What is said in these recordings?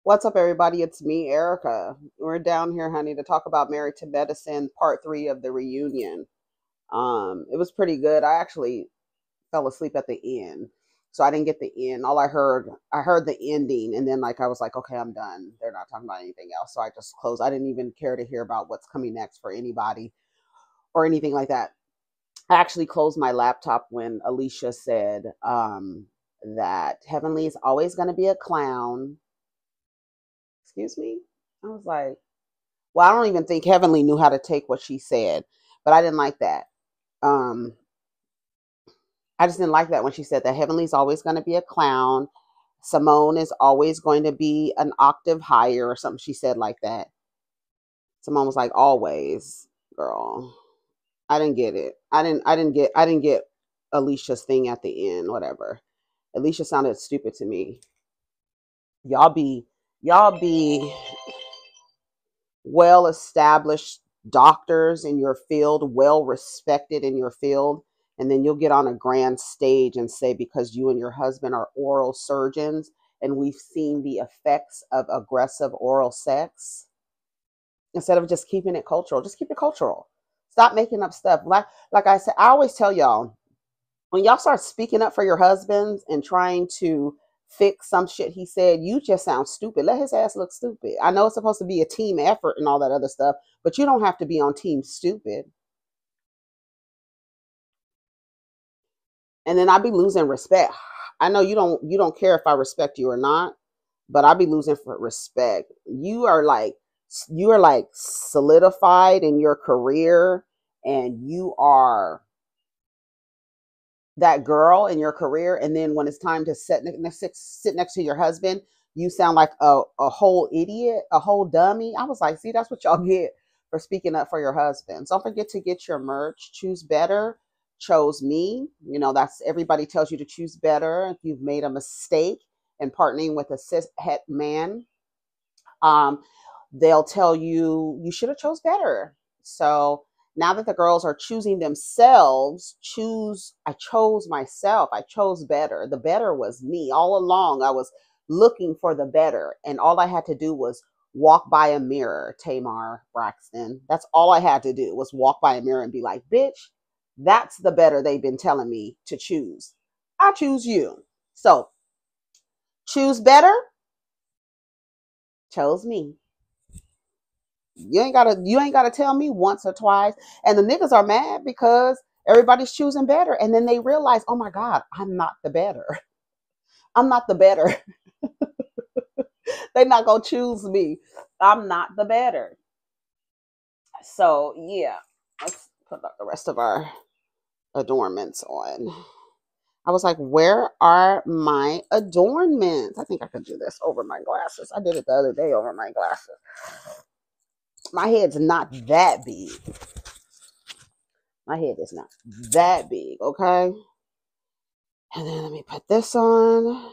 What's up, everybody? It's me, Erica. We're down here, honey, to talk about Married to Medicine, part 3 of the reunion. It was pretty good. I actually fell asleep at the end, so I didn't get the end. I heard the ending, and then I was like, okay, I'm done. They're not talking about anything else, so I just closed. I didn't even care to hear about what's coming next for anybody or anything like that. I actually closed my laptop when Alicia said that Heavenly is always going to be a clown. Excuse me. I was like, well, I don't even think Heavenly knew how to take what she said, but I didn't like that. Um, I just didn't like that when she said that Heavenly's always going to be a clown. Simone is always going to be an octave higher or something. She said like that. Simone was like, always, girl. I didn't get it. I didn't get Alicia's thing at the end, whatever. Alicia sounded stupid to me. Y'all be well established doctors in your field, well respected in your field, and then you'll get on a grand stage and say, because you and your husband are oral surgeons and we've seen the effects of aggressive oral sex, instead of just keeping it cultural, just keep it cultural. Stop making up stuff. Like I said, I always tell y'all, when y'all start speaking up for your husbands and trying to fix some shit he said, you just sound stupid. Let his ass look stupid. I know it's supposed to be a team effort and all that other stuff, but you don't have to be on team stupid. And then I'd be losing respect. I know you don't care if I respect you or not, but I'd be losing for respect. You are like solidified in your career, and you are that girl in your career, and then when it's time to sit next to your husband, you sound like a whole idiot, a whole dummy. I was like, see, that's what y'all get for speaking up for your husband. Don't forget to get your merch. Choose better. Chose me. That's, everybody tells you to choose better if you've made a mistake in partnering with a cis het man. um, they'll tell you you should have chose better. So now that the girls are choosing themselves, I chose myself. I chose better. The better was me. All along, I was looking for the better. And all I had to do was walk by a mirror, Tamar Braxton. That's all I had to do was walk by a mirror and be like, bitch, that's the better they've been telling me to choose. I choose you. So choose better, chose me. You ain't gotta tell me once or twice. And the niggas are mad because everybody's choosing better. And then they realize, oh my God, I'm not the better. I'm not the better. They're not gonna choose me. I'm not the better. So yeah, let's put the rest of our adornments on. I was like, where are my adornments? I think I could do this over my glasses. I did it the other day over my glasses. My head's not that big. My head is not that big, okay? And then let me put this on.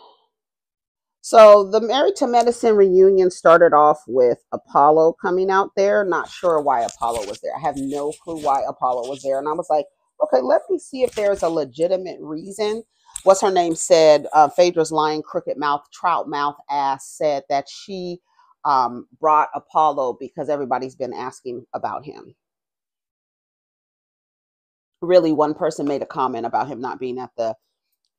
So the Married to Medicine reunion started off with Apollo coming out there. Not sure why Apollo was there. I have no clue why Apollo was there. And I was like, okay, let me see if there's a legitimate reason. What's her name said, Phaedra's lying, crooked mouth, trout mouth ass said that she brought Apollo because everybody's been asking about him. Really, one person made a comment about him not being at the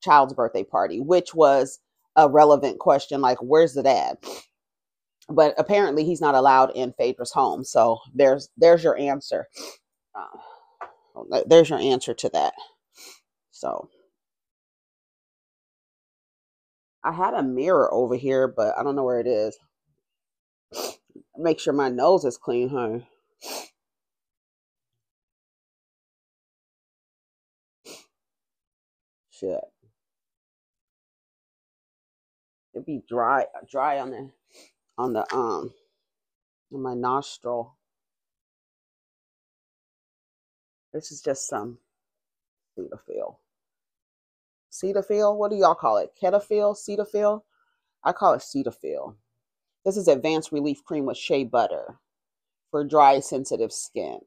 child's birthday party, which was a relevant question, like, where's the dad? But apparently he's not allowed in Phaedra's home. So there's your answer. There's your answer to that. So I had a mirror over here, but I don't know where it is. Make sure my nose is clean, huh? Shit. It'd be dry on my nostril. This is just some Cetaphil. Cetaphil? What do y'all call it? Ketaphil? Cetaphil? I call it Cetaphil. This is Advanced Relief Cream with shea butter for dry, sensitive skin.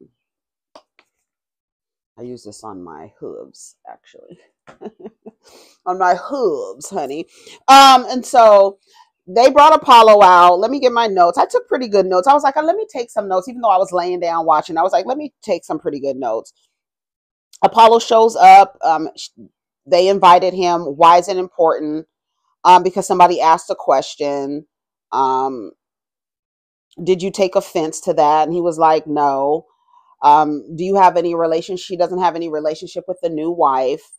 I use this on my hooves, actually. On my hooves, honey. And so they brought Apollo out. Let me get my notes. I took pretty good notes. I was like, let me take some notes, even though I was laying down watching. I was like, let me take some pretty good notes. Apollo shows up. They invited him. Why is it important? Because somebody asked a question. Um, did you take offense to that? And he was like, no. Do you have any relationship? She doesn't have any relationship with the new wife.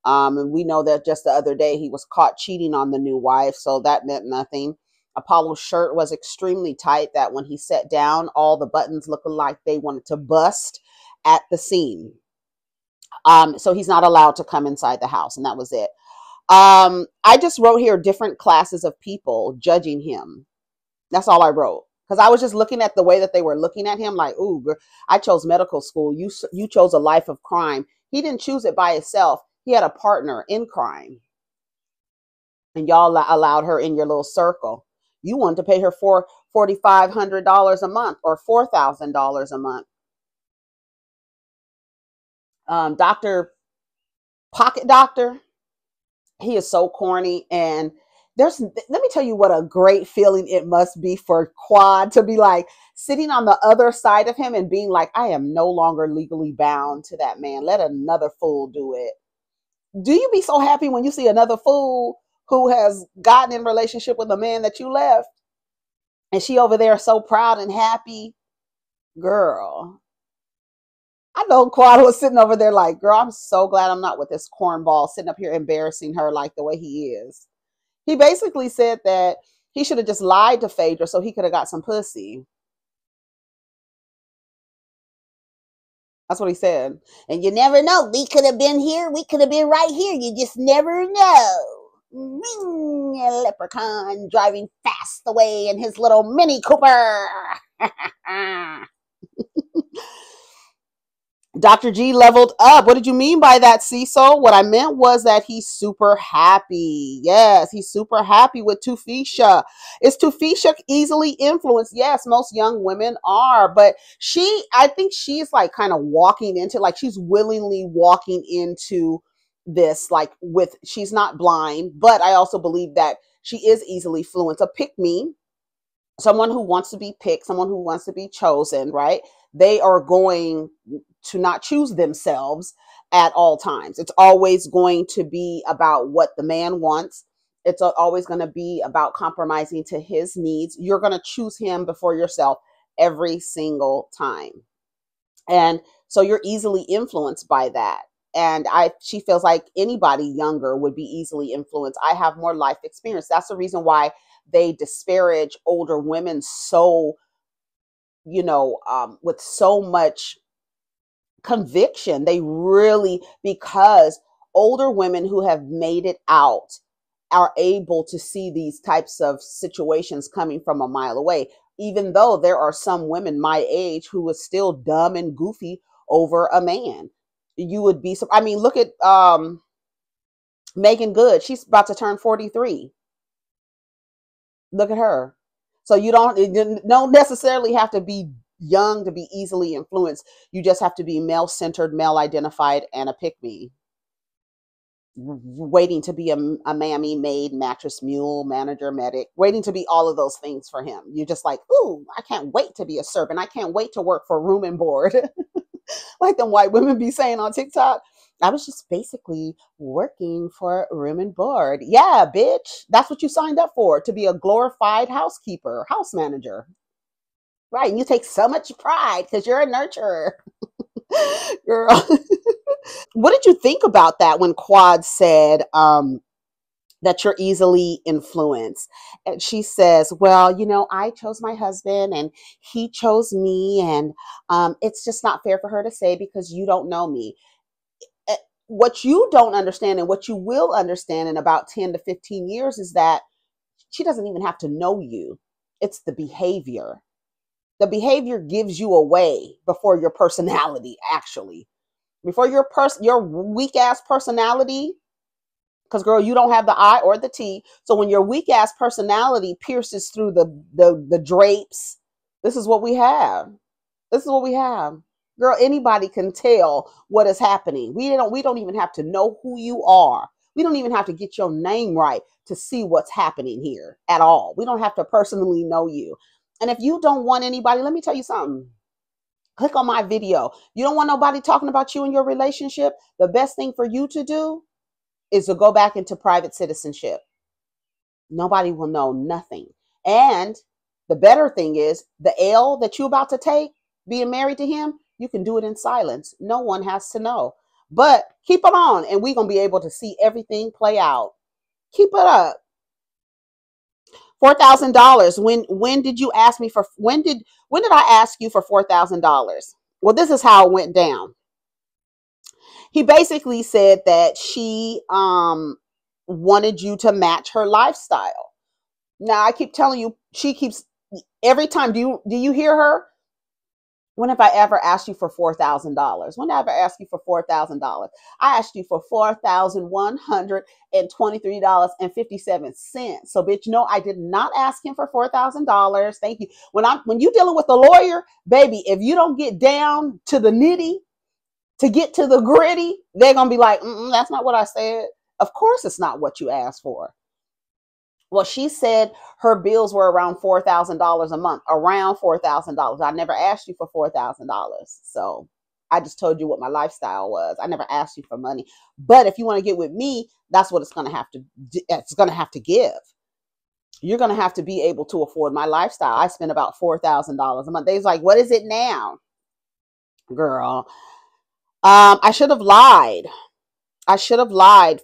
And we know that just the other day he was caught cheating on the new wife, so that meant nothing. Apollo's shirt was extremely tight that when he sat down, all the buttons looked like they wanted to bust at the seam. So he's not allowed to come inside the house, and that was it. I just wrote here different classes of people judging him. That's all I wrote. Because I was just looking at the way that they were looking at him like, ooh, I chose medical school. You chose a life of crime. He didn't choose it by himself. He had a partner in crime. And y'all allowed her in your little circle. You wanted to pay her $4,500 a month or $4,000 a month. Dr. Pocket Doctor, he is so corny. And let me tell you what a great feeling it must be for Quad to be like sitting on the other side of him and being like, I am no longer legally bound to that man. Let another fool do it. Do you be so happy when you see another fool who has gotten in relationship with a man that you left? And she over there so proud and happy. Girl, I know Quad was sitting over there like, girl, I'm so glad I'm not with this cornball sitting up here embarrassing her like the way he is. He basically said that he should have just lied to Phaedra so he could have got some pussy. That's what he said. And you never know. We could have been here. We could have been right here. You just never know. Leprechaun driving fast away in his little Mini Cooper. Dr. G leveled up. What did you mean by that, Cecil? What I meant was that he's super happy. Yes, he's super happy with Tufisha. Is Tufisha easily influenced? Yes, most young women are. But I think she's like kind of walking into, like she's willingly walking into this, like she's not blind. But I also believe that she is easily influenced. A pick-me, someone who wants to be picked, someone who wants to be chosen, right? They are going to not choose themselves at all times. It's always going to be about what the man wants. It's always going to be about compromising to his needs. You're going to choose him before yourself every single time. And so you're easily influenced by that. And she feels like anybody younger would be easily influenced. I have more life experience. That's the reason why they disparage older women so, with so much conviction. They really, because older women who have made it out are able to see these types of situations coming from a mile away, even though there are some women my age who are still dumb and goofy over a man. You would be, I mean, look at Megan Good. She's about to turn 43. Look at her. So you don't necessarily have to be young to be easily influenced. You just have to be male-centered, male-identified, and a pick-me. Waiting to be a mammy, maid, mattress, mule, manager, medic, waiting to be all of those things for him. You're just like, ooh, I can't wait to be a servant. I can't wait to work for room and board. Like them white women be saying on TikTok. I was just basically working for room and board. Yeah, bitch. That's what you signed up for, to be a glorified housekeeper, house manager. Right. And you take so much pride because you're a nurturer. Girl. What did you think about that when Quad said that you're easily influenced? And she says, well, I chose my husband and he chose me. And it's just not fair for her to say because you don't know me. What you don't understand and what you will understand in about 10 to 15 years is that she doesn't even have to know you. It's the behavior. The behavior gives you away before your personality, actually. Before your weak ass personality, because girl, you don't have the I or the T. So when your weak ass personality pierces through the drapes, this is what we have. This is what we have. Girl, anybody can tell what is happening. We don't even have to know who you are. We don't even have to get your name right to see what's happening here at all. We don't have to personally know you. And if you don't want anybody, let me tell you something. Click on my video. You don't want nobody talking about you in your relationship. The best thing for you to do is to go back into private citizenship. Nobody will know nothing. And the better thing is the L that you're about to take, being married to him, you can do it in silence. No one has to know. But keep it on, and we're going to be able to see everything play out. Keep it up. $4,000. When did you ask me for, when did I ask you for $4,000? Well, this is how it went down. He basically said that she wanted you to match her lifestyle. Now, I keep telling you, she keeps, every time, do you hear her? When have I ever asked you for $4,000? When have I ever asked you for $4,000? I asked you for $4,123.57. So, bitch, no, I did not ask him for $4,000. Thank you. When you dealing with a lawyer, baby, if you don't get down to the nitty, to get to the gritty, they're gonna be like, that's not what I said. Of course, it's not what you asked for. Well, she said her bills were around $4,000 a month, around $4,000. I never asked you for $4,000. So I just told you what my lifestyle was. I never asked you for money. But if you want to get with me, that's what it's going to have to give. You're going to have to be able to afford my lifestyle. I spend about $4,000 a month. They's like, what is it now? Girl, I should have lied.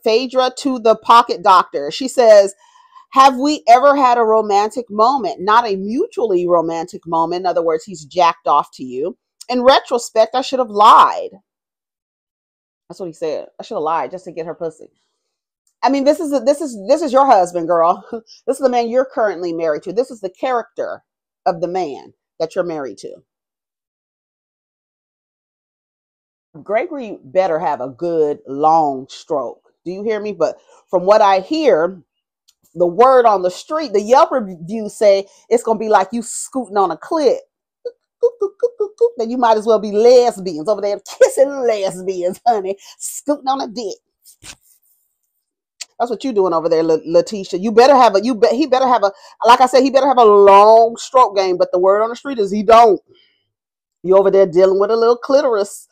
Phaedra to the pocket doctor. She says, have we ever had a romantic moment? Not a mutually romantic moment. In other words, he's jacked off to you. In retrospect, I should have lied. That's what he said. I should have lied just to get her pussy. I mean, this is your husband, girl. This is the man you're currently married to. This is the character of the man that you're married to. Gregory better have a good long stroke. Do you hear me? But from what I hear, the word on the street, the Yelp reviews say it's going to be like you scooting on a clit. Then you might as well be lesbians over there kissing lesbians, honey, scooting on a dick. That's what you doing over there, Letitia. You better have he better have a, like I said, he better have a long stroke game. But the word on the street is he don't. You over there dealing with a little clitoris.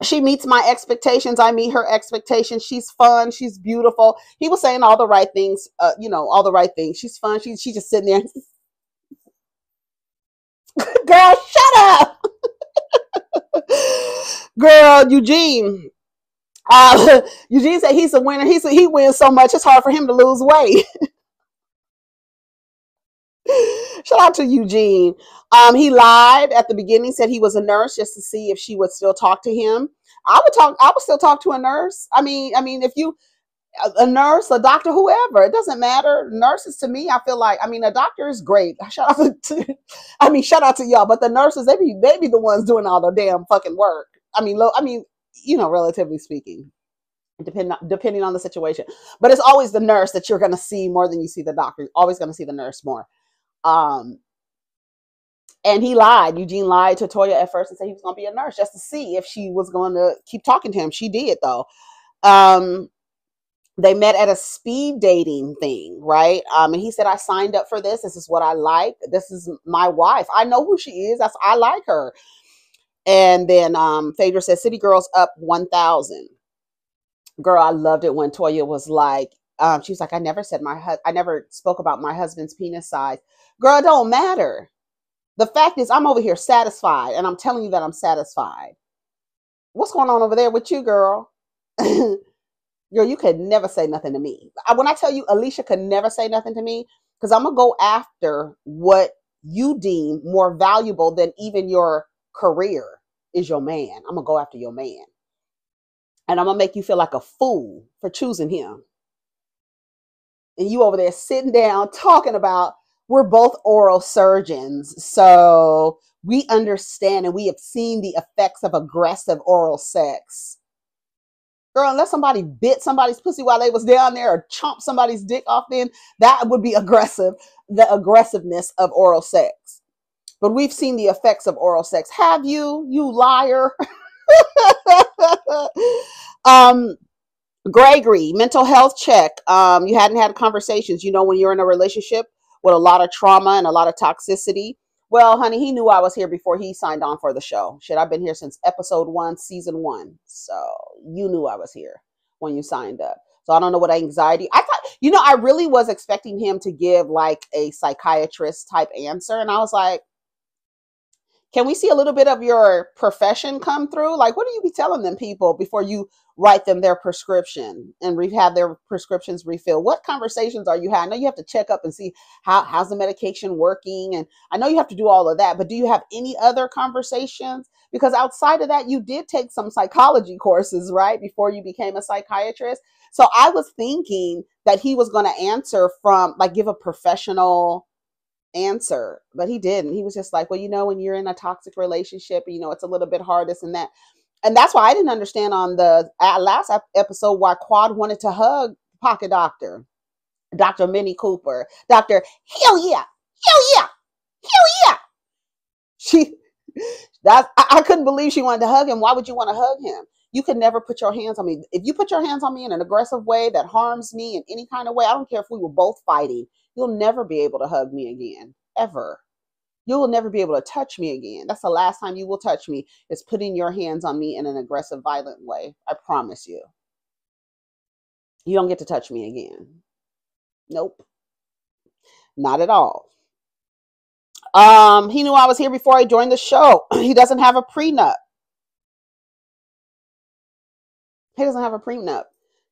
She meets my expectations. I meet her expectations. She's fun. She's beautiful. He was saying all the right things, all the right things. She's fun. She's just sitting there. Girl, shut up. Girl, Eugene. Eugene said he's a winner. He wins so much, it's hard for him to lose weight. Shout out to Eugene. He lied at the beginning, said he was a nurse just to see if she would still talk to him. I would still talk to a nurse. I mean, if you, a nurse, a doctor, whoever, it doesn't matter. Nurses, to me, I feel like, a doctor is great. Shout out to y'all, but the nurses, they be the ones doing all the damn fucking work. Relatively speaking, depending on the situation, but it's always the nurse that you're going to see more than you see the doctor. You're always going to see the nurse more. And he lied. Eugene lied to Toya at first and said he was going to be a nurse just to see if she was going to keep talking to him. She did, though. They met at a speed dating thing, right? And he said, I signed up for this. This is what I like. This is my wife. I know who she is. I like her. And then Phaedra said, City Girls up 1,000. Girl, I loved it when Toya was like, she was like, I never spoke about my husband's penis size. Girl, it don't matter. The fact is, I'm over here satisfied, and I'm telling you that I'm satisfied. What's going on over there with you, girl? Girl, you could never say nothing to me. When I tell you, Alicia could never say nothing to me, because I'm going to go after what you deem more valuable than even your career is your man. I'm going to go after your man. And I'm going to make you feel like a fool for choosing him. And you over there sitting down talking about, we're both oral surgeons, so we understand and we have seen the effects of aggressive oral sex. Girl, unless somebody bit somebody's pussy while they was down there or chomped somebody's dick off, then that would be aggressive, the aggressiveness of oral sex. But we've seen the effects of oral sex. Have you, you liar? um, Gregory, mental health check. You hadn't had conversations. You know, when you're in a relationship with a lot of trauma and a lot of toxicity. Well, honey, he knew I was here before he signed on for the show. Shit, I've been here since episode 1, season 1. So you knew I was here when you signed up. So I don't know what anxiety. I thought, you know, I really was expecting him to give like a psychiatrist type answer. And I was like, can we see a little bit of your profession come through? Like, what do you be telling them people before you write them their prescription and have their prescriptions refilled? What conversations are you having? I know you have to check up and see how's the medication working. And I know you have to do all of that, but do you have any other conversations? Because outside of that, you did take some psychology courses, right? Before you became a psychiatrist. So I was thinking that he was going to answer from, like, give a professional answer, but he didn't. He was just like, well, you know, when you're in a toxic relationship, you know, it's a little bit hard, this and that. And that's why I didn't understand on the last episode why Quad wanted to hug Pocket Doctor, Dr. Minnie Cooper, Dr. Hell yeah, hell yeah, hell yeah. I couldn't believe she wanted to hug him. Why would you want to hug him? You could never put your hands on me. If you put your hands on me in an aggressive way that harms me in any kind of way, I don't care if we were both fighting, you'll never be able to hug me again, ever. You will never be able to touch me again. That's the last time you will touch me, is putting your hands on me in an aggressive, violent way. I promise you. You don't get to touch me again. Nope. Not at all. He knew I was here before I joined the show. He doesn't have a prenup. He doesn't have a prenup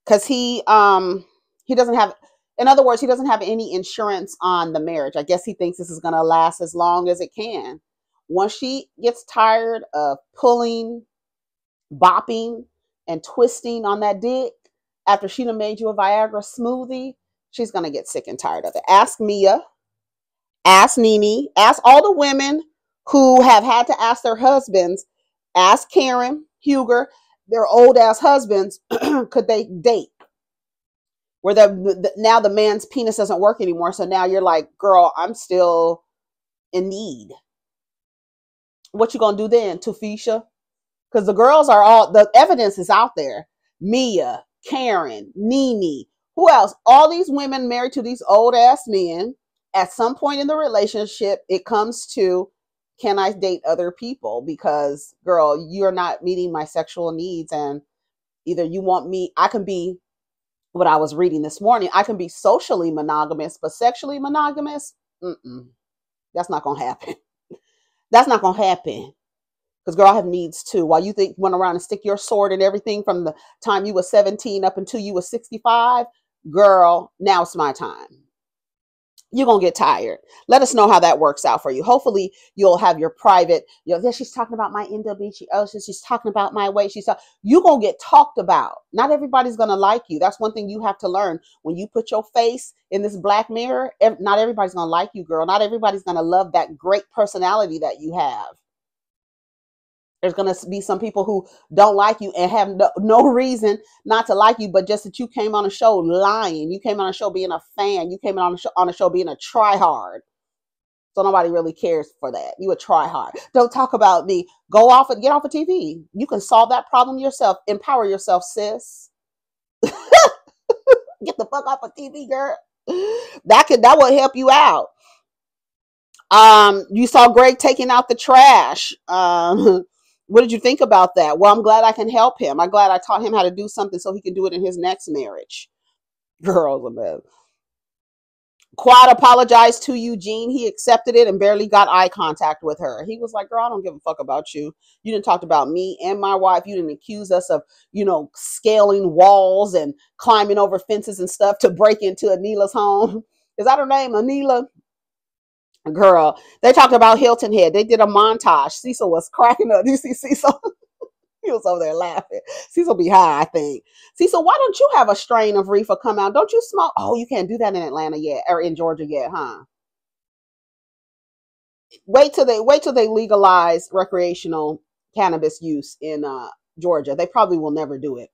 because he doesn't have, in other words, he doesn't have any insurance on the marriage. I guess he thinks this is going to last as long as it can. Once she gets tired of pulling, bopping, and twisting on that dick after she done made you a Viagra smoothie, she's going to get sick and tired of it. Ask Mia, ask Nene, ask all the women who have had to ask their husbands, ask Karen, Huger, their old ass husbands, could they date? Where now the man's penis doesn't work anymore. So now you're like, girl, I'm still in need. What you gonna do then, Tufisha? Because the girls are all, the evidence is out there. Mia, Karen, Nene, who else? All these women married to these old ass men. At some point in the relationship, it comes to, can I date other people? Because, girl, you're not meeting my sexual needs. And either you want me, I can be, what I was reading this morning, I can be socially monogamous, but sexually monogamous, that's not going to happen. That's not going to happen. Because, girl, I have needs too. While you think you went around and stick your sword and everything from the time you were 17 up until you were 65, girl, now it's my time. You're going to get tired. Let us know how that works out for you. Hopefully you'll have your private, she's talking about my endometriosis. She's talking about my weight. You're going to get talked about. Not everybody's going to like you. That's one thing you have to learn. When you put your face in this black mirror, not everybody's going to like you, girl. Not everybody's going to love that great personality that you have. There's going to be some people who don't like you and have no reason not to like you, but just that you came on a show lying. You came on a show being a fan. You came on a show being a try-hard. So nobody really cares for that. You a try-hard. Don't talk about me. Get off of TV. You can solve that problem yourself. Empower yourself, sis. Get the fuck off of TV, girl. That will help you out. You saw Greg taking out the trash. What did you think about that? Well, I'm glad I can help him. I'm glad I taught him how to do something so he can do it in his next marriage. Girls, man. Quad apologized to Eugene. He accepted it and barely got eye contact with her. He was like, girl, I don't give a fuck about you. You didn't talk about me and my wife. You didn't accuse us of, scaling walls and climbing over fences and stuff to break into Anila's home. Is that her name, Anila? Girl, they talked about Hilton Head. They did a montage. Cecil was cracking up. Do you see Cecil? He was over there laughing. Cecil be high, I think. Cecil, why don't you have a strain of reefer come out? Don't you smoke? Oh, you can't do that in Atlanta yet, or in Georgia yet, huh? Wait till they legalize recreational cannabis use in Georgia. They probably will never do it.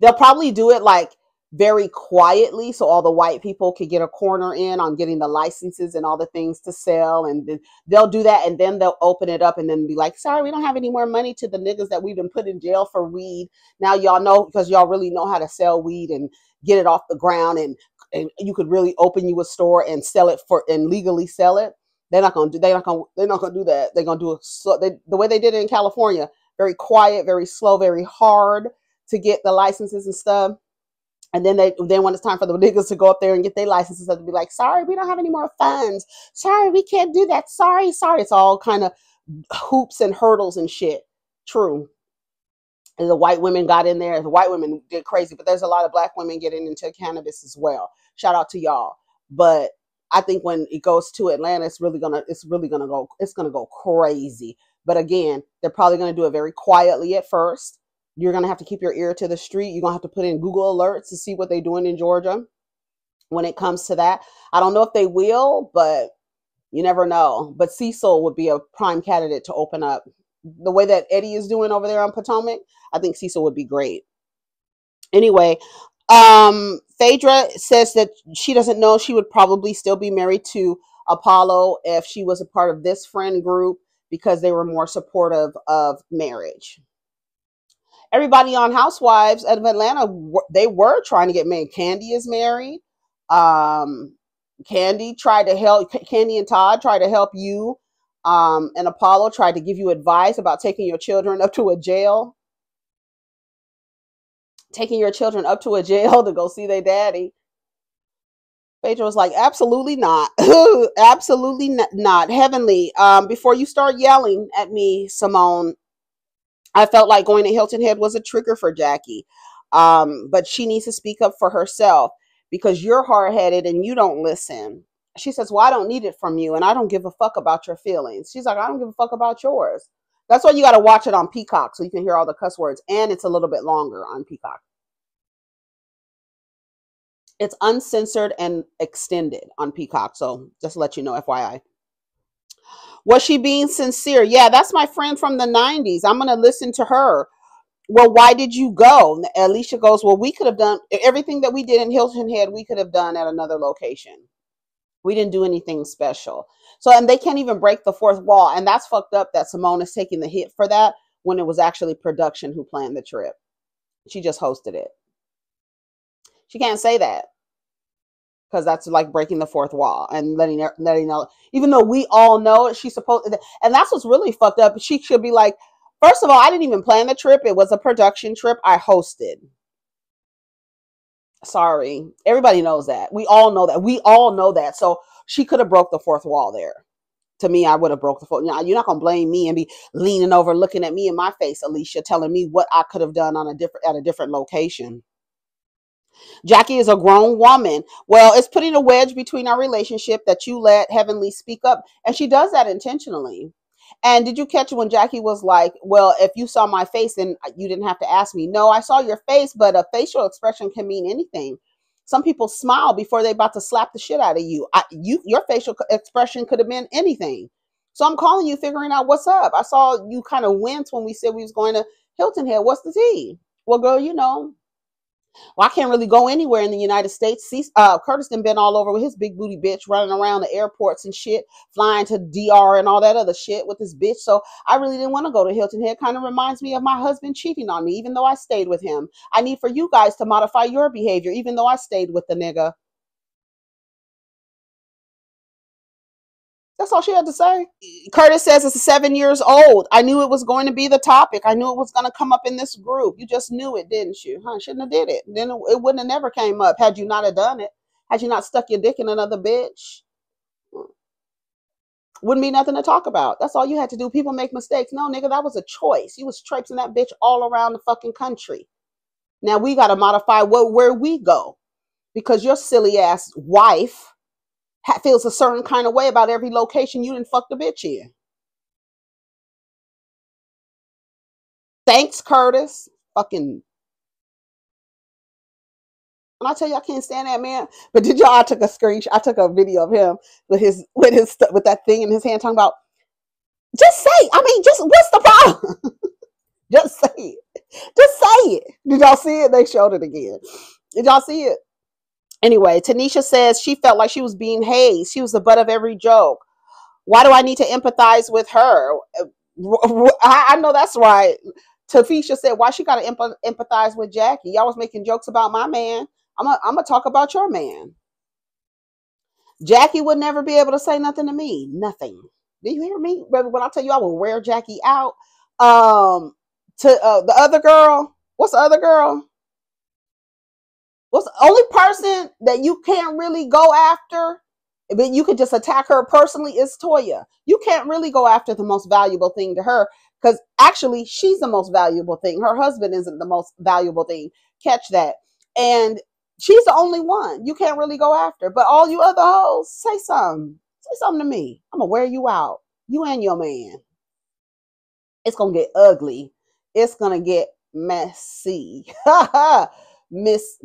They'll probably do it like very quietly, so all the white people could get a corner in on getting the licenses and all the things to sell. And then they'll do that, and then they'll open it up and then be like, sorry, we don't have any more money to the niggas that we've been put in jail for weed. Now y'all know, because y'all really know how to sell weed and get it off the ground, and you could really open you a store and sell it for and legally sell it. They're not gonna do that. They're gonna do it the way they did it in California, very quiet, very slow, very hard to get the licenses and stuff. And then when it's time for the niggas to go up there and get their licenses, they'll be like, sorry, we don't have any more funds. Sorry, we can't do that. Sorry. It's all kind of hoops and hurdles and shit. True. And the white women got in there. The white women did crazy, but there's a lot of black women getting into cannabis as well. Shout out to y'all. But I think when it goes to Atlanta, it's gonna go crazy. But again, they're probably gonna do it very quietly at first. You're going to have to keep your ear to the street. You're going to have to put in Google alerts to see what they're doing in Georgia when it comes to that. I don't know if they will, but you never know. But Cecil would be a prime candidate to open up. The way that Eddie is doing over there on Potomac, I think Cecil would be great. Anyway, Phaedra says that she doesn't know she would probably still be married to Apollo if she was a part of this friend group, because they were more supportive of marriage. Everybody on Housewives of Atlanta, they were trying to get married. Candy is married. Candy and Todd tried to help you. And Apollo tried to give you advice about taking your children up to a jail. Taking your children up to a jail to go see their daddy. Phaedra was like, absolutely not. Absolutely not. Heavenly, before you start yelling at me, Simone, I felt like going to Hilton Head was a trigger for Jackie. But she needs to speak up for herself, because you're hard-headed and you don't listen. She says, well, I don't need it from you, and I don't give a fuck about your feelings. She's like, I don't give a fuck about yours. That's why you got to watch it on Peacock, so you can hear all the cuss words, and it's a little bit longer on Peacock. It's uncensored and extended on Peacock, so just to let you know, FYI. Was she being sincere? Yeah, that's my friend from the 90s. I'm going to listen to her. Well, why did you go? Alicia goes, well, we could have done everything that we did in Hilton Head. We could have done at another location. We didn't do anything special. So, and they can't even break the fourth wall. And that's fucked up that Simone is taking the hit for that when it was actually production who planned the trip. She just hosted it. She can't say that, because that's like breaking the fourth wall and letting know, even though we all know it, she's supposed to, and that's what's really fucked up. She should be like, first of all, I didn't even plan the trip. It was a production trip. I hosted. Sorry. Everybody knows that. We all know that. We all know that. So she could have broke the fourth wall there. To me, I would have broke the fourth. You're not going to blame me and be leaning over, looking at me in my face, Alicia, telling me what I could have done at a different location. Jackie is a grown woman. Well, it's putting a wedge between our relationship that you let Heavenly speak up. And she does that intentionally. And did you catch when Jackie was like, well, if you saw my face, then you didn't have to ask me. No, I saw your face, but a facial expression can mean anything. Some people smile before they're about to slap the shit out of you. Your facial expression could have been anything. So I'm calling you, figuring out what's up. I saw you kind of wince when we said we was going to Hilton Head. What's the tea? Well, girl, you know, well, I can't really go anywhere in the United States. Curtis done been all over with his big booty bitch, running around the airports and shit, flying to DR and all that other shit with this bitch. So I really didn't want to go to Hilton Head. Kind of reminds me of my husband cheating on me, even though I stayed with him. I need for you guys to modify your behavior, even though I stayed with the nigga. That's all she had to say. Curtis says it's 7 years old. I knew it was going to be the topic. I knew it was going to come up in this group. You just knew it, didn't you? Huh? Shouldn't have did it. Then it wouldn't have never came up had you not have done it. Had you not stuck your dick in another bitch. Wouldn't be nothing to talk about. That's all you had to do. People make mistakes. No, nigga, that was a choice. You was traipsing that bitch all around the fucking country. Now we got to modify where we go, because your silly ass wife feels a certain kind of way about every location you done fuck the bitch in. Thanks, Curtis. Fucking. And I tell you, I can't stand that man. But did y'all? I took a screenshot. I took a video of him with that thing in his hand, talking about. Just say. I mean, just what's the problem? Just say it. Just say it. Did y'all see it? They showed it again. Did y'all see it? Anyway, Tanisha says she felt like she was being hazed. She was the butt of every joke. Why do I need to empathize with her? I know that's right. Tafisha said, why she got to empathize with Jackie? Y'all was making jokes about my man. I'm going to talk about your man. Jackie would never be able to say nothing to me. Nothing. Do you hear me? When I tell you I will wear Jackie out. To the other girl. What's the other girl? What's the only person that you can't really go after, but you could just attack her personally, is Toya. You can't really go after the most valuable thing to her, because actually she's the most valuable thing. Her husband isn't the most valuable thing. Catch that. And she's the only one you can't really go after. But all you other hoes, say something. Say something to me. I'm going to wear you out. You and your man. It's going to get ugly. It's going to get messy. Miss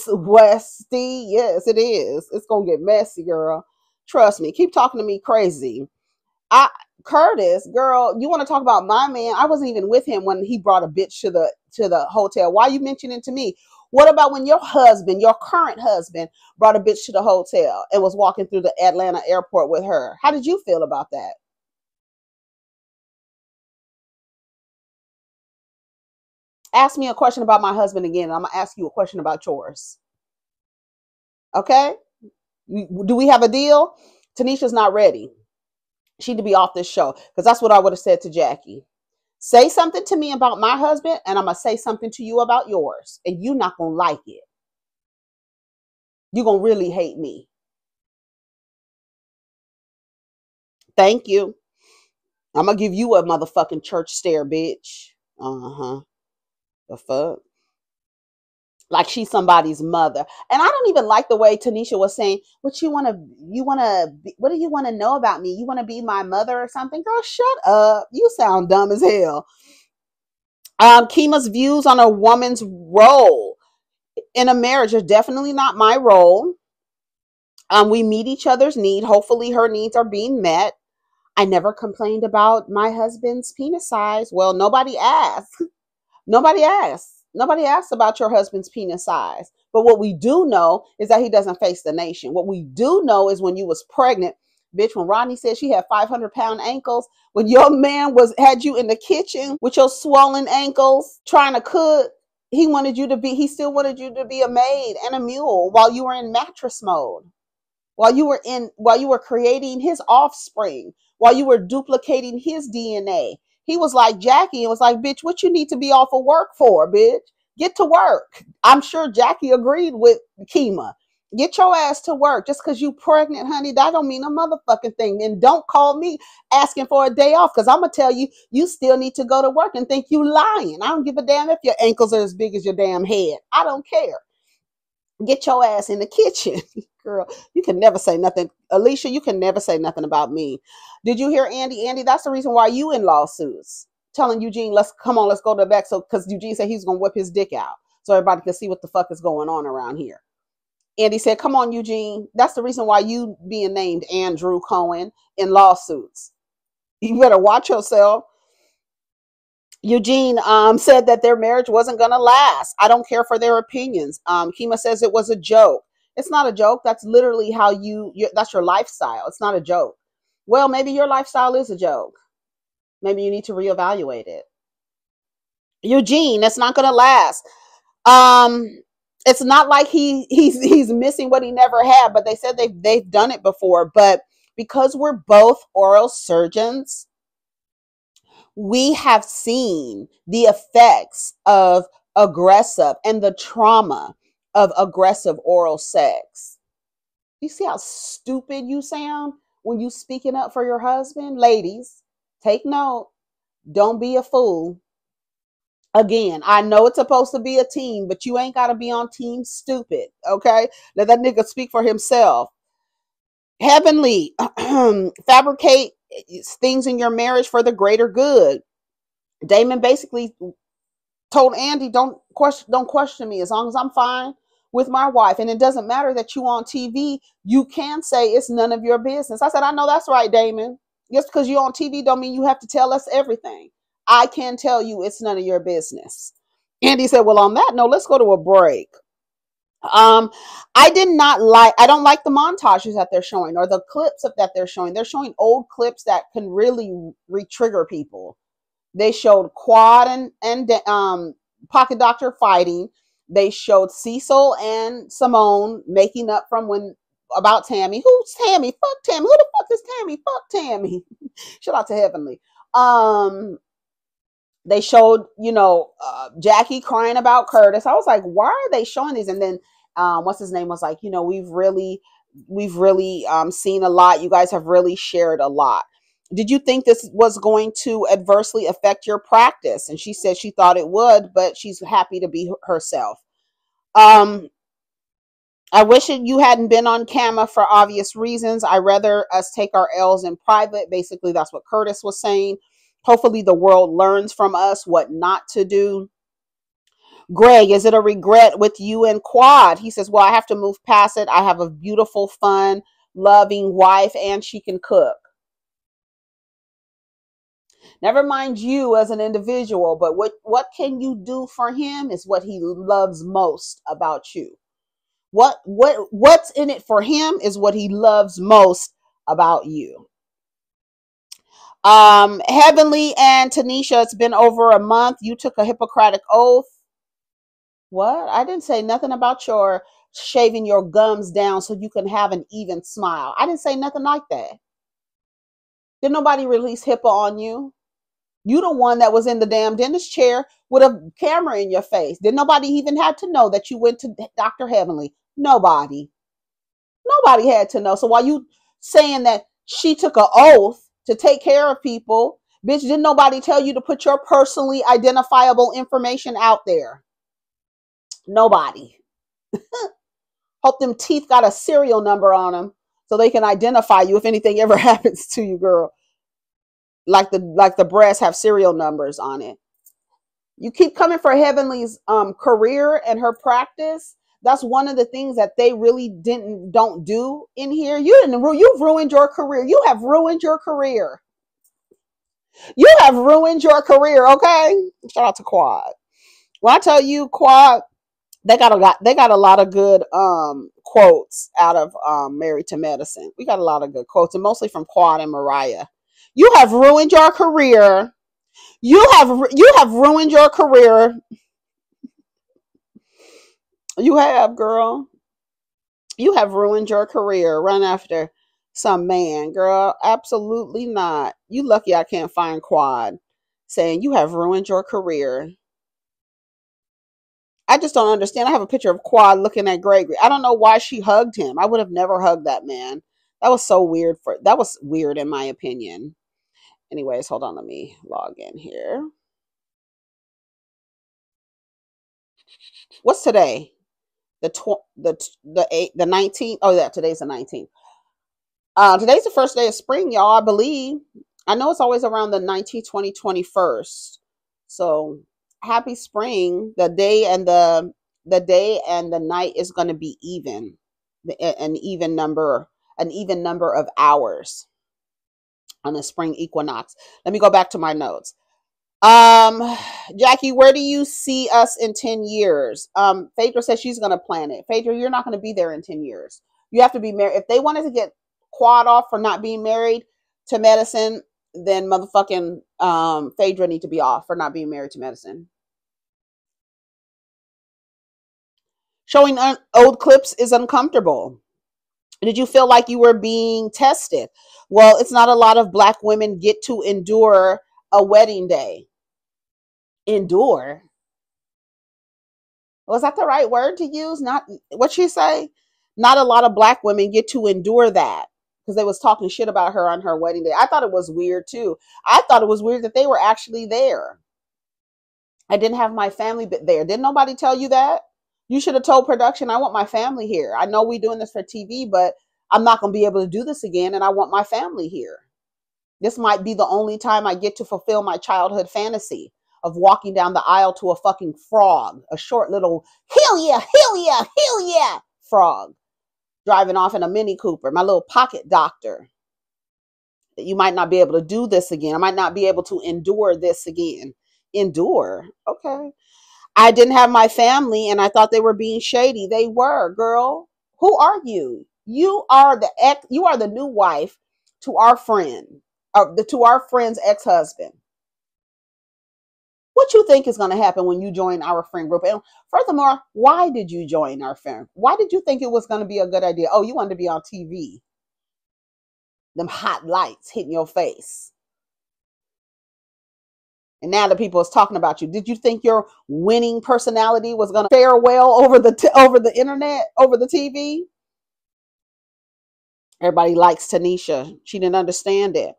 Westy. Yes, it is. It's going to get messy, girl. Trust me. Keep talking to me crazy. Curtis, girl, you want to talk about my man? I wasn't even with him when he brought a bitch to the hotel. Why are you mentioning to me? What about when your husband, your current husband, brought a bitch to the hotel and was walking through the Atlanta airport with her? How did you feel about that? Ask me a question about my husband again, and I'm going to ask you a question about yours. Okay? Do we have a deal? Tanisha's not ready. She need to be off this show, because that's what I would have said to Jackie. Say something to me about my husband, and I'm going to say something to you about yours, and you're not going to like it. You're going to really hate me. Thank you. I'm going to give you a motherfucking church stare, bitch. Uh-huh. The fuck? Like she's somebody's mother. And I don't even like the way Tanisha was saying, what do you want to know about me? You want to be my mother or something? Girl, shut up. You sound dumb as hell. Kima's views on a woman's role in a marriage are definitely not my role. We meet each other's need. Hopefully her needs are being met. I never complained about my husband's penis size. Well, nobody asked. Nobody asked. Nobody asked about your husband's penis size. But what we do know is that he doesn't face the nation. What we do know is when you was pregnant, bitch, when Rodney said she had 500-pound ankles, when your man had you in the kitchen with your swollen ankles trying to cook, he still wanted you to be a maid and a mule while you were in mattress mode. While you were creating his offspring, while you were duplicating his DNA. He was like Jackie and was like, bitch, what you need to be off of work for, bitch? Get to work. I'm sure Jackie agreed with Kima. Get your ass to work. Just because you pregnant, honey, that don't mean a motherfucking thing. And don't call me asking for a day off, because I'm going to tell you, you still need to go to work and think you lying. I don't give a damn if your ankles are as big as your damn head. I don't care. Get your ass in the kitchen. Girl, you can never say nothing. Alicia, you can never say nothing about me. Did you hear Andy? Andy, that's the reason why you in lawsuits. Telling Eugene, let's go to the back. So, because Eugene said he's going to whip his dick out so everybody can see what the fuck is going on around here. Andy said, come on, Eugene. That's the reason why you being named Andrew Cohen in lawsuits. You better watch yourself. Eugene said that their marriage wasn't going to last. I don't care for their opinions. Kima says it was a joke. It's not a joke. That's literally how that's your lifestyle. It's not a joke. Well, maybe your lifestyle is a joke. Maybe you need to reevaluate it. Eugene, it's not going to last. It's not like he's missing what he never had, but they said they've done it before. But because we're both oral surgeons, we have seen the effects of aggressive and the trauma of aggressive oral sex. You see how stupid you sound when you speaking up for your husband? Ladies, take note. Don't be a fool. Again, I know it's supposed to be a team, but you ain't got to be on team stupid, okay? Let that nigga speak for himself. Heavenly, fabricate things in your marriage for the greater good. Damon basically told Andy, don't question me as long as I'm fine with my wife. And it doesn't matter that you on TV. You can say it's none of your business. I said, I know that's right, Damon. Just because you're on TV don't mean you have to tell us everything. I can tell you it's none of your business. Andy said, well, on that note, let's go to a break. Um, I don't like the montages that they're showing or the clips of that they're showing. They're showing old clips that can really re-trigger people. They showed Quad and Pocket Doctor fighting. They showed Cecil and Simone making up from when about Tammy. Who's Tammy? Fuck Tammy. Who the fuck is Tammy? Fuck Tammy. Shout out to Heavenly. They showed, Jackie crying about Curtis. I was like, why are they showing these? And then what's his name was like, we've really seen a lot. You guys have really shared a lot. Did you think this was going to adversely affect your practice? And she said she thought it would, but she's happy to be herself. I wish you hadn't been on camera for obvious reasons. I'd rather us take our L's in private. Basically, that's what Curtis was saying. Hopefully the world learns from us what not to do. Greg, is it a regret with you and Quad? He says, well, I have to move past it. I have a beautiful, fun, loving wife, and she can cook. Never mind you as an individual, but what can you do for him is what he loves most about you. What's in it for him is what he loves most about you. Heavenly and Tanisha, it's been over a month. You took a Hippocratic oath. What? I didn't say nothing about your shaving your gums down so you can have an even smile. I didn't say nothing like that. Did nobody release HIPAA on you? You the one that was in the damn dentist chair with a camera in your face. Did nobody even have to know that you went to Dr. Heavenly? Nobody. Nobody had to know. So while you saying that she took an oath to take care of people, bitch, didn't nobody tell you to put your personally identifiable information out there? Nobody. Hope them teeth got a serial number on them so they can identify you if anything ever happens to you, girl. Like the breasts have serial numbers on it. You keep coming for Heavenly's career and her practice. That's one of the things that they really don't do in here. You've ruined your career. You have ruined your career. You have ruined your career. Okay. Shout out to Quad. When I tell you, Quad, they got a lot of good quotes out of Married to Medicine. We got a lot of good quotes, and mostly from Quad and Mariah. You have ruined your career. You have ruined your career. You have, girl. You have ruined your career. Run after some man, girl. Absolutely not. You lucky I can't find Quad saying you have ruined your career. I just don't understand. I have a picture of Quad looking at Gregory. I don't know why she hugged him. I would have never hugged that man. That was so weird. That was weird in my opinion. Anyways, hold on. Let me log in here. What's today? The 19th. Oh yeah, today's the 19th. Today's the first day of spring, y'all. I believe. I know it's always around the 19th, 20, 21st. So happy spring. The day and the night is going to be even. An even number of hours on the spring equinox. Let me go back to my notes. Jackie, where do you see us in 10 years? Phaedra says she's going to plan it. Phaedra, you're not going to be there in 10 years. You have to be married. If they wanted to get Quad off for not being married to medicine, then motherfucking Phaedra need to be off for not being married to medicine. Showing old clips is uncomfortable. Did you feel like you were being tested? Well, it's not a lot of Black women get to endure a wedding day. Endure? Was that the right word to use? Not what she say? Not a lot of Black women get to endure that because they was talking shit about her on her wedding day. I thought it was weird too. I thought it was weird that they were actually there. I didn't have my family there. Didn't nobody tell you that? You should have told production, I want my family here. I know we're doing this for TV, but I'm not going to be able to do this again, and I want my family here. This might be the only time I get to fulfill my childhood fantasy of walking down the aisle to a fucking frog, a short little hell yeah frog, driving off in a Mini Cooper, my little pocket doctor. You might not be able to do this again. I might not be able to endure this again. Endure? Okay. I didn't have my family and I thought they were being shady. They were, girl. Who are you? You are the new wife to our friend, to our friend's ex-husband. What you think is going to happen when you join our friend group? And furthermore, why did you join our friend? Why did you think it was going to be a good idea? Oh, you wanted to be on TV. Them hot lights hitting your face. And now the people is talking about you. Did you think your winning personality was going to fare well over the internet, over the TV? Everybody likes Tanisha. She didn't understand it.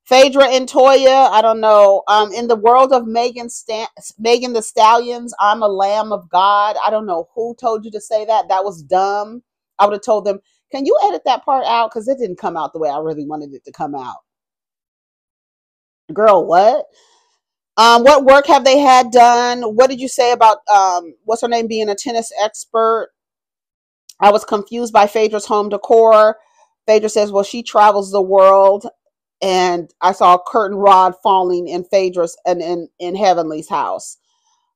Phaedra and Toya, I don't know. In the world of Megan the Stallions, I'm a lamb of God. I don't know who told you to say that. That was dumb. I would have told them, can you edit that part out? Because it didn't come out the way I really wanted it to come out. Girl, what? What work have they had done? What did you say about what's her name being a tennis expert? I was confused by Phaedra's home decor. Phaedra says, well, she travels the world. And I saw a curtain rod falling in Phaedra's and in Heavenly's house.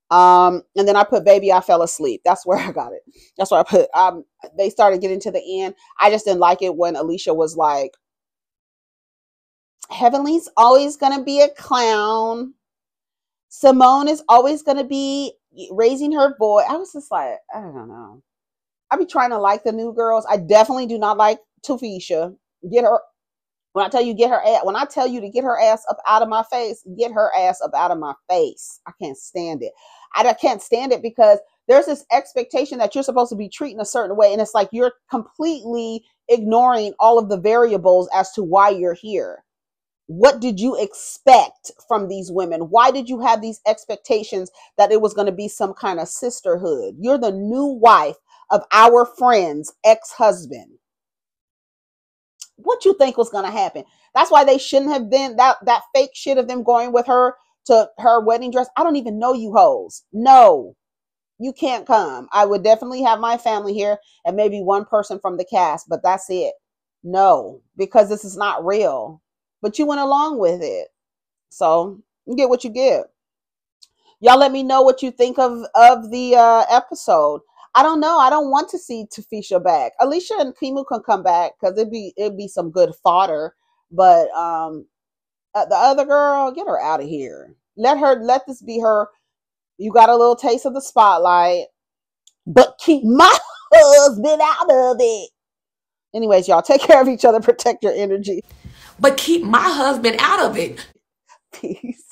And then I put baby, I fell asleep. That's where I got it. That's where I put they started getting to the end. I just didn't like it when Alicia was like, Heavenly's always gonna be a clown. Simone is always gonna be raising her voice. I was just like, I don't know. I be trying to like the new girls. I definitely do not like Tafisha. Get her. When I tell you when I tell you to get her ass up out of my face, get her ass up out of my face. I can't stand it. I can't stand it because there's this expectation that you're supposed to be treating a certain way. And it's like you're completely ignoring all of the variables as to why you're here. What did you expect from these women? Why did you have these expectations that it was going to be some kind of sisterhood? You're the new wife of our friend's ex-husband. What you think was going to happen? That's why they shouldn't have been that fake shit of them going with her to her wedding dress. I don't even know you hoes. No, you can't come. I would definitely have my family here and maybe one person from the cast, but that's it. No, because this is not real. But you went along with it. So you get what you get. Y'all let me know what you think of the episode. I don't know. I don't want to see Tafisha back. Alicia and Kimu can come back because it'd be some good fodder. But the other girl, get her out of here. Let this be her. You got a little taste of the spotlight, but keep my husband out of it. Anyways, y'all take care of each other. Protect your energy. But keep my husband out of it. Peace.